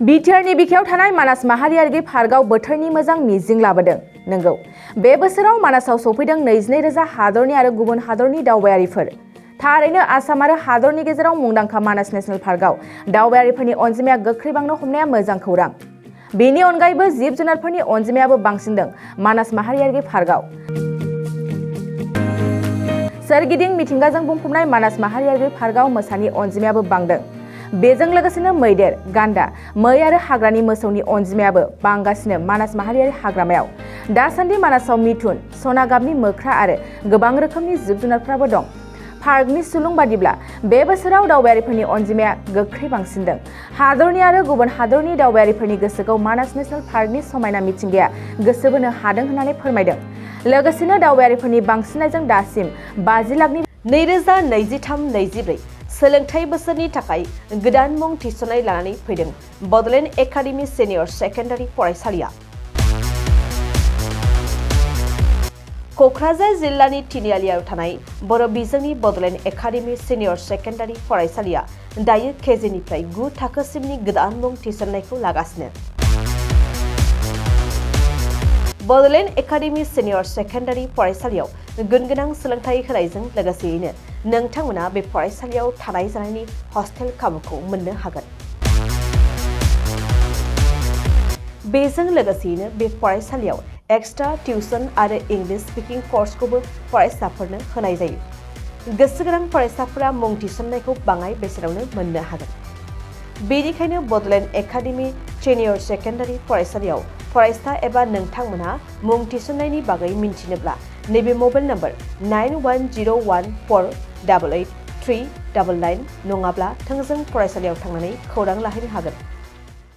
बिटिआरनि बिखायाव थानाय मानास माहारियारि पार्कआव बोथोरनि मोजां मिजिं लाबोदों। नंगौ, बे बोसोराव मानासाव सफैदों 22,000 हादरनि आरो गुबुन हादरनि दावबायारिफोर। थारैनो आसाम आरो हादरनि गेजेराव मुंदांखा मानास नेशनेल पार्कआव दावबायारिफोरनि अनजिमाया गोख्रै बांनो हमनाया मोजां खौरां। बेनि अनगायैबो जिब-जुनारफोरनि अनजिमायाबो बांसिनदों मानास माहारियारि पार्कआव। सोरगिदिं मिथिंगाजों बुंफबनाय मानास माहारियारि पार्कआव मोसानि अनजिमायाबो बांदों। बेजों लोगोसेनो मैदेर, गान्दा, मै आरो हाग्रानि मोसौनि अनजिमायाबो बांगासिनो मानास माहारियारि हाग्रामायाव। दासान्दि मानासाव मिथुन, सना गाबनि मोख्रा आरो गोबां रोखोमनि जिब-जुनारफोराबो दं। पार्कनि सुलुं बादिब्ला बे बोसोराव दावबायारिफोरनि अनजिमाया गोख्रै बांसिनदों। हादरनि आरो गुबुन हादरनि दावबायारिफोरनि गोसोखौ मानास नेशनेल पार्कनि समायना मिथिंगाया गोसो बोनो हादों होननानै फोरमायदों। लोगोसेनो दावबायारिफोरनि बांसिननायजों दासिम 50 लाखनि 2023-24 सोलोंथाइ बोसोरनि थाखाय गोदान मुं थिसननाय लानानै फैदों बड'लेण्ड एकाडेमि सिनियर सेकेन्डारि फरायसालिया। क'क्राझार जिल्लानि तिनिआलियाव थानाय बर' बिजोंनि बड'लेण्ड एकाडेमि सिनियर सेकेन्डारि फरायसालिया दायो केजिनिफ्राय 9 थाखोसिमनि गोदान मुं थिसननायखौ लागासिनो। बड'लेण्ड एकाडेमि सिनियर सेकेन्डारि फरायसालियाव गुनगोनां सोलोंथाइ होनायजों लोगोसेयैनो नोंथांमोना बे फरायसालियाव थानाय जानायनि हस्टेल खाबुखौ मोननो हागोन। बेजों लोगोसेयैनो बे फरायसालियाव एक्सट्रा टिउसन आरो इंलिश स्पिकिं कर्सखौबो फरायसाफोरनो होनाय जायो। गोसो गोनां फरायसाफोरा मुं थिसननायखौ बाङाय बेसेनावनो मोननो हागोन। बेनिखायनो बड'लेण्ड एकाडेमि सिनियर सेकेन्डारि फरायसालियाव फरायसा एबा नोंथांमोनहा मुं थिसननायनि बागै मिन्थिनोब्ला नैबे मबाइल नम्बर 9101488399 नङाब्ला थोंजों फरायसालियाव थांनानै खौरां लाहैनो हागोन।